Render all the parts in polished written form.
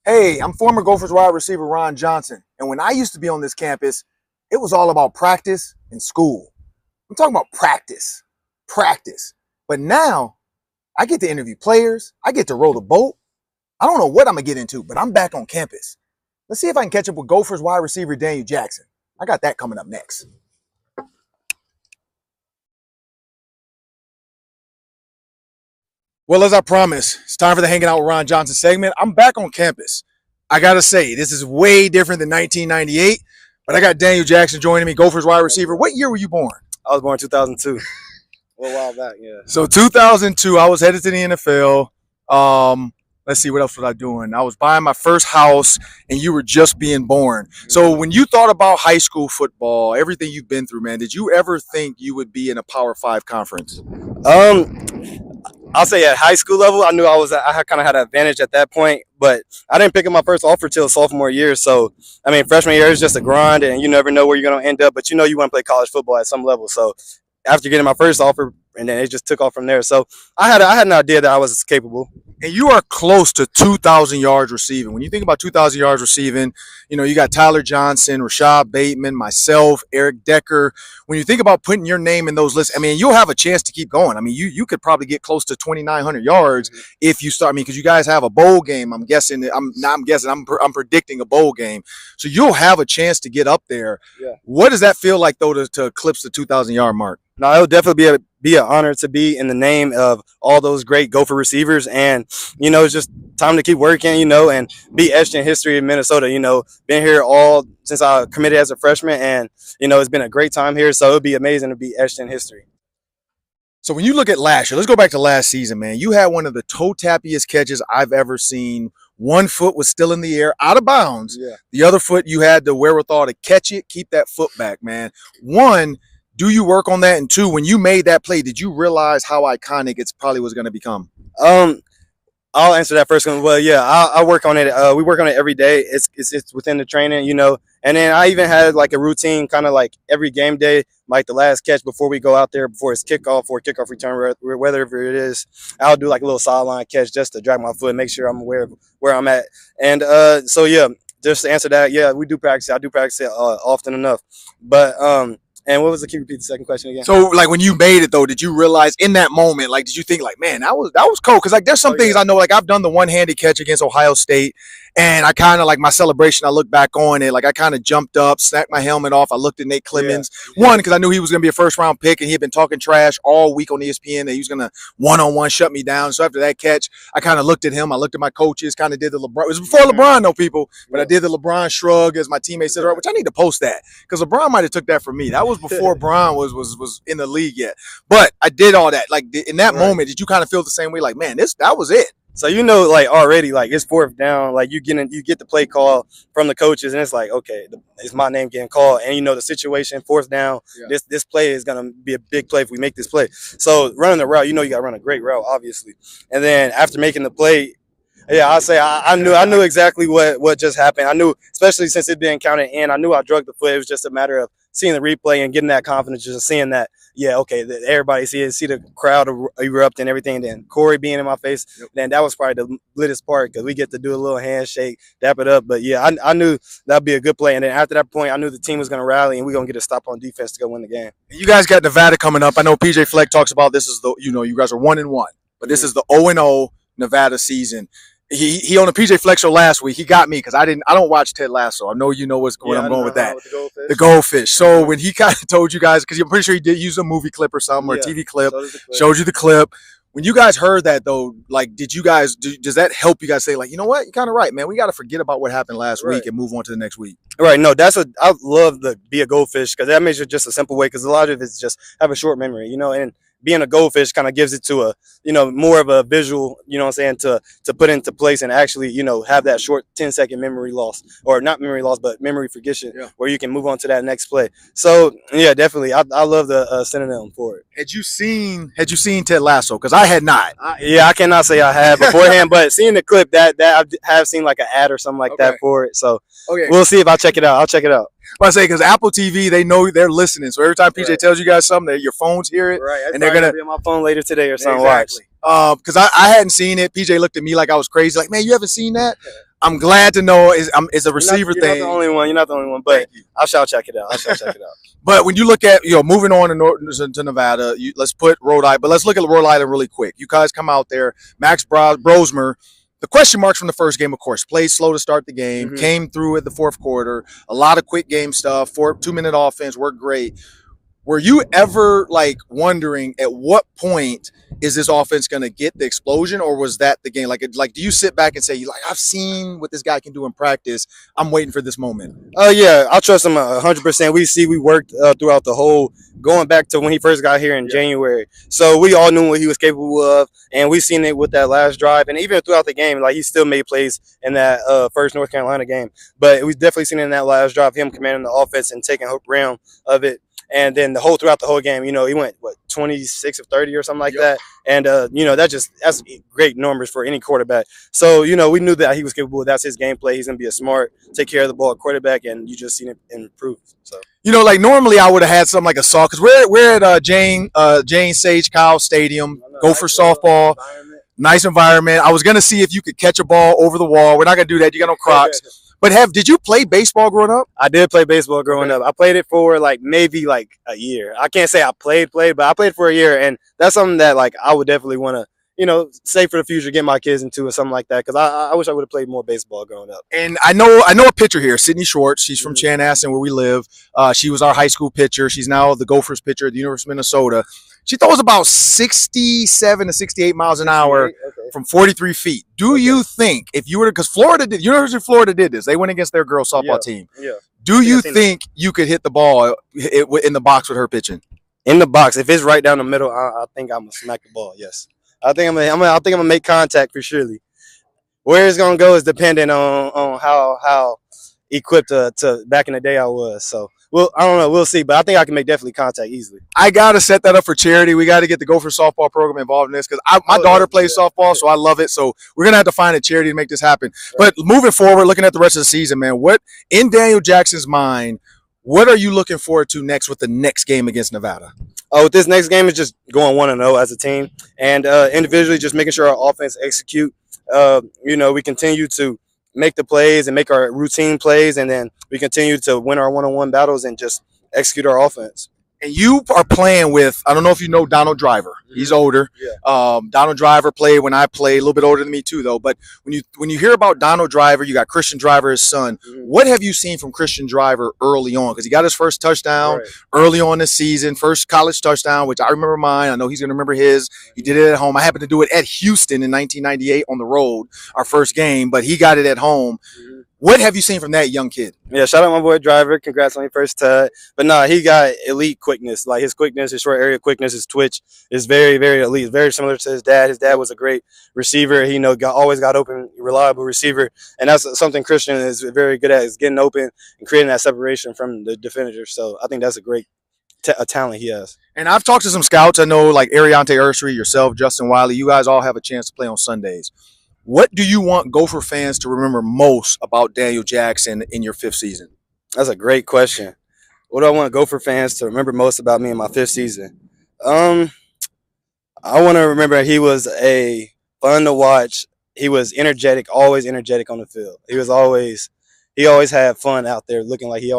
Hey, I'm former Gophers wide receiver Ron Johnson. And when I used to be on this campus, it was all about practice and school. I'm talking about practice, practice. But now I get to interview players. I get to row the boat. I don't know what I'm going to get into, but I'm back on campus. Let's see if I can catch up with Gophers wide receiver Daniel Jackson. I got that coming up next. Well, as I promised, it's time for the Hanging Out with Ron Johnson segment. I'm back on campus. I got to say, this is way different than 1998, but I got Daniel Jackson joining me, Gophers wide receiver. What year were you born? I was born in 2002. A little while back, yeah. So 2002, I was headed to the NFL. Let's see, what else was I doing? I was buying my first house, and you were just being born. So when you thought about high school football, everything you've been through, man, did you ever think you would be in a Power 5 conference? I'll say at high school level, I knew I kind of had an advantage at that point, but I didn't pick up my first offer till sophomore year. So, I mean, freshman year is just a grind, and you never know where you're going to end up, but you know you want to play college football at some level. So, after getting my first offer, and then it just took off from there. So, I had an idea that I was capable. And you are close to 2,000 yards receiving. When you think about 2,000 yards receiving, you know, you got Tyler Johnson, Rashad Bateman, myself, Eric Decker. When you think about putting your name in those lists, I mean, you'll have a chance to keep going. I mean, you could probably get close to 2,900 yards if you start. I mean, because you guys have a bowl game. I'm predicting a bowl game. So you'll have a chance to get up there. Yeah. What does that feel like, though, to eclipse the 2,000 yard mark? No, it would definitely be an honor to be in the name of all those great Gopher receivers. And, you know, it's just time to keep working, you know, and be etched in history in Minnesota. You know, been here all since I committed as a freshman, and, you know, it's been a great time here. So it would be amazing to be etched in history. So when you look at last year, let's go back to last season, man. You had one of the toe-tappiest catches I've ever seen. One foot was still in the air, out of bounds. Yeah. The other foot, you had the wherewithal to catch it, keep that foot back, man. One, do you work on that? And two, when you made that play, did you realize how iconic it's probably was going to become? I'll answer that first one. Well, yeah, I work on it. We work on it every day. It's within the training, you know. And then I even had like a routine, kind of like every game day, like the last catch before we go out there, before it's kickoff or kickoff return, whatever it is. I'll do like a little sideline catch just to drag my foot, make sure I'm aware of where I'm at. And so yeah, just to answer that, yeah, we do practice. I do practice it often enough. But and what was the key? Repeat the second question again. So, like, when you made it, though, did you realize in that moment, like, did you think, like, man, that was cool? Because, like, there's some things I know, like, I've done the one-handed catch against Ohio State, and I kind of, like, my celebration, I look back on it, like, I kind of jumped up, snapped my helmet off. I looked at Nate Clemens. Yeah. One, because I knew he was going to be a first-round pick, and he had been talking trash all week on ESPN, that he was going to one-on-one shut me down. So, after that catch, I kind of looked at him. I looked at my coaches, kind of did the LeBron. It was before LeBron, though, people, but I did the LeBron shrug as my teammates said, which I need to post that, because LeBron might have took that from me. That was before Bron was in the league yet. But I did all that. Like, in that moment, did you kind of feel the same way? Like, man, that was it. So, you know, like already, like it's fourth down, like you get the play call from the coaches, and it's like, okay, it's my name getting called, and you know the situation, fourth down. Yeah. This play is gonna be a big play if we make this play. So running the route, you know, you got to run a great route, obviously, and then after making the play. Yeah, I'll say I knew exactly what just happened. I knew, especially since it didn't count in. I knew I drugged the foot. It was just a matter of seeing the replay and getting that confidence, just seeing that, yeah, okay, that everybody see the crowd erupt and everything. And then Corey being in my face, then that was probably the littest part because we get to do a little handshake, dap it up. But yeah, I knew that'd be a good play. And then after that point, I knew the team was going to rally and we're going to get a stop on defense to go win the game. You guys got Nevada coming up. I know PJ Fleck talks about this is you guys are 1-1, but this is the 0-0 Nevada season. He on the PJ Fleck show last week. He got me because I don't watch Ted Lasso. I know you know where I'm going with that. With the goldfish. So when he kind of told you guys, because I'm pretty sure he did use a movie clip or something or a TV clip, showed you the clip. When you guys heard that though, like, did you guys does that help you guys say, like, you know what, you're kind of right, man. We got to forget about what happened last week and move on to the next week. Right. No, I love to be a goldfish because that makes it just a simple way. Because a lot of it's just have a short memory, you know, and being a goldfish kind of gives it to a, you know, more of a visual, you know what I'm saying, to put into place and actually, you know, have that short 10-second memory loss, or not memory loss, but memory forgetting, where you can move on to that next play. So yeah, definitely. I love the synonym for it. Had you seen Ted Lasso? Because I had not. I cannot say I have beforehand, but seeing the clip that I have seen like an ad or something like that for it. So we'll see if I'll check it out. I'll check it out. I say, because Apple TV, they know they're listening. So every time PJ tells you guys something, your phones hear it, and they're gonna be on my phone later today or something. Exactly. Because I hadn't seen it. PJ looked at me like I was crazy, like, man, you haven't seen that? I'm glad to know it's a receiver You're thing. not the only one. You're not the only one. But I shall check it out. But when you look at, moving on to Nevada, let's put Rhode Island, but let's look at Rhode Island really quick. You guys come out there, Max Brosmer, the question marks from the first game, of course, played slow to start the game, came through at the fourth quarter, a lot of quick game stuff, 2-minute offense, worked great. Were you ever like wondering at what point is this offense going to get the explosion, or was that the game? Like, do you sit back and say, I've seen what this guy can do in practice. I'm waiting for this moment. Oh yeah, I trust him 100%. We worked throughout the whole, going back to when he first got here in January. So we all knew what he was capable of, and we seen it with that last drive, and even throughout the game, like he still made plays in that first North Carolina game. But we definitely seen in that last drive him commanding the offense and taking hope round of it. And then throughout the whole game, he went 26 of 30 or something like that. And that's great numbers for any quarterback. So we knew that he was capable. That's his gameplay. He's gonna be a smart, take care of the ball quarterback, and you just seen it improve. So like normally I would have had something like a soft, because we're at Jane Sage Kyle Stadium, Gophers softball, nice environment. I was gonna see if you could catch a ball over the wall. We're not gonna do that. You got no Crocs. But did you play baseball growing up? I did play baseball growing up. I played it for maybe a year. I can't say I played, but I played for a year, and that's something that I would definitely want to, say for the future, get my kids into or something like that, because I wish I would have played more baseball growing up. And I know a pitcher here, Sydney Schwartz. She's from Chanhassen, where we live. She was our high school pitcher. She's now the Gophers pitcher at the University of Minnesota. She throws about 67 to 68 miles an hour from 43 feet. Do you think if you were to, because University of Florida did this. They went against their girls softball team. Yeah. Do you think you could hit the ball in the box with her pitching? In the box, if it's right down the middle, I think I'm gonna smack the ball. Yes, I think I'm gonna make contact for surely. Where it's gonna go is dependent on how equipped to back in the day I was. So. Well, I don't know. We'll see. But I think I can make definitely contact easily. I got to set that up for charity. We got to get the Gopher softball program involved in this, because my daughter plays softball, so I love it. So we're going to have to find a charity to make this happen. Right. But moving forward, looking at the rest of the season, man, what in Daniel Jackson's mind, what are you looking forward to next with the next game against Nevada? With this next game is just going 1-0 as a team, and individually just making sure our offense execute. We continue to make the plays and make our routine plays, and then we continue to win our one-on-one battles and just execute our offense. And you are playing with, I don't know if you know Donald Driver. He's older. Yeah. Donald Driver played when I played, a little bit older than me too, though. But when you hear about Donald Driver, you got Christian Driver, his son. What have you seen from Christian Driver early on? Because he got his first touchdown early on this season, first college touchdown, which I remember mine. I know he's going to remember his. He did it at home. I happened to do it at Houston in 1998 on the road, our first game, but he got it at home. What have you seen from that young kid? Yeah, shout out my boy Driver. Congrats on your first tut. But he got elite quickness. Like his quickness, his short area quickness, his twitch is very, very elite. Very similar to his dad. His dad was a great receiver. He always got open, reliable receiver. And that's something Christian is very good at, is getting open and creating that separation from the defender. So I think that's a great talent he has. And I've talked to some scouts. I know like Ariante Ursary, yourself, Justin Wiley. You guys all have a chance to play on Sundays. What do you want Gopher fans to remember most about Daniel Jackson in your fifth season? That's a great question. What do I want Gopher fans to remember most about me in my fifth season? I want to remember he was fun to watch. He was energetic, always energetic on the field. He always had fun out there, looked like he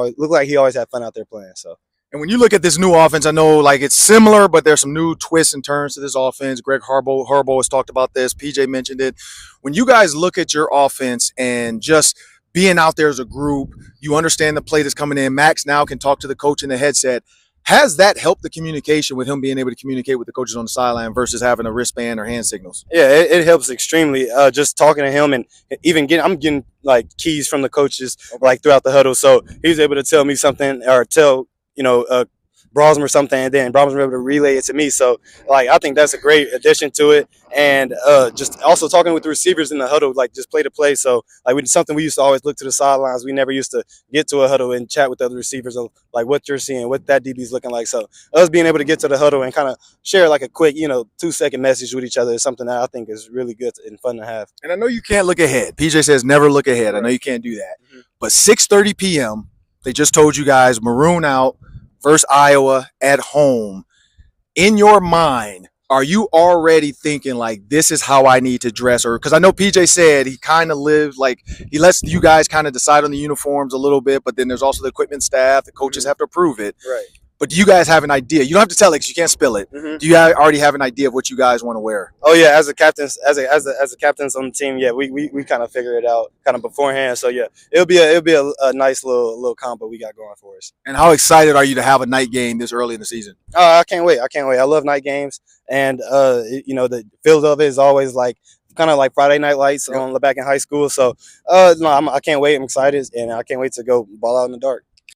always had fun out there playing. So. And when you look at this new offense, I know like it's similar, but there's some new twists and turns to this offense. Greg Harbaugh has talked about this. PJ mentioned it. When you guys look at your offense and just being out there as a group, you understand the play that's coming in. Max now can talk to the coach in the headset. Has that helped the communication with him being able to communicate with the coaches on the sideline versus having a wristband or hand signals? Yeah, it helps extremely. Just talking to him, and even I'm getting like keys from the coaches like throughout the huddle. So he's able to tell me something or tell Brosmer something, and then Brosmer able to relay it to me. So, I think that's a great addition to it. And just also talking with the receivers in the huddle, just play to play. So, something we used to always look to the sidelines. We never used to get to a huddle and chat with the other receivers of, what you're seeing, what that DB is looking like. So, us being able to get to the huddle and kind of share, a quick, 2-second message with each other is something that I think is really good and fun to have. And I know you can't look ahead. PJ says never look ahead. Right. I know you can't do that. Mm-hmm. But 6:30 p.m., they just told you guys, Maroon out versus Iowa at home. In your mind, are you already thinking like this is how I need to dress? Or because I know PJ said he kind of lives like he lets you guys kind of decide on the uniforms a little bit, but then there's also the equipment staff. The coaches have to approve it. Right. But do you guys have an idea? You don't have to tell it because you can't spill it. Do you already have an idea of what you guys want to wear? Oh yeah, as a captains, as a captains on the team, yeah, we kind of figure it out kind of beforehand. So yeah, it'll be a nice little combo we got going for us. And how excited are you to have a night game this early in the season? I can't wait. I love night games, and the feel of it is always like kind of like Friday Night Lights on back in high school. So no, I can't wait. I'm excited, and I can't wait to go ball out in the dark.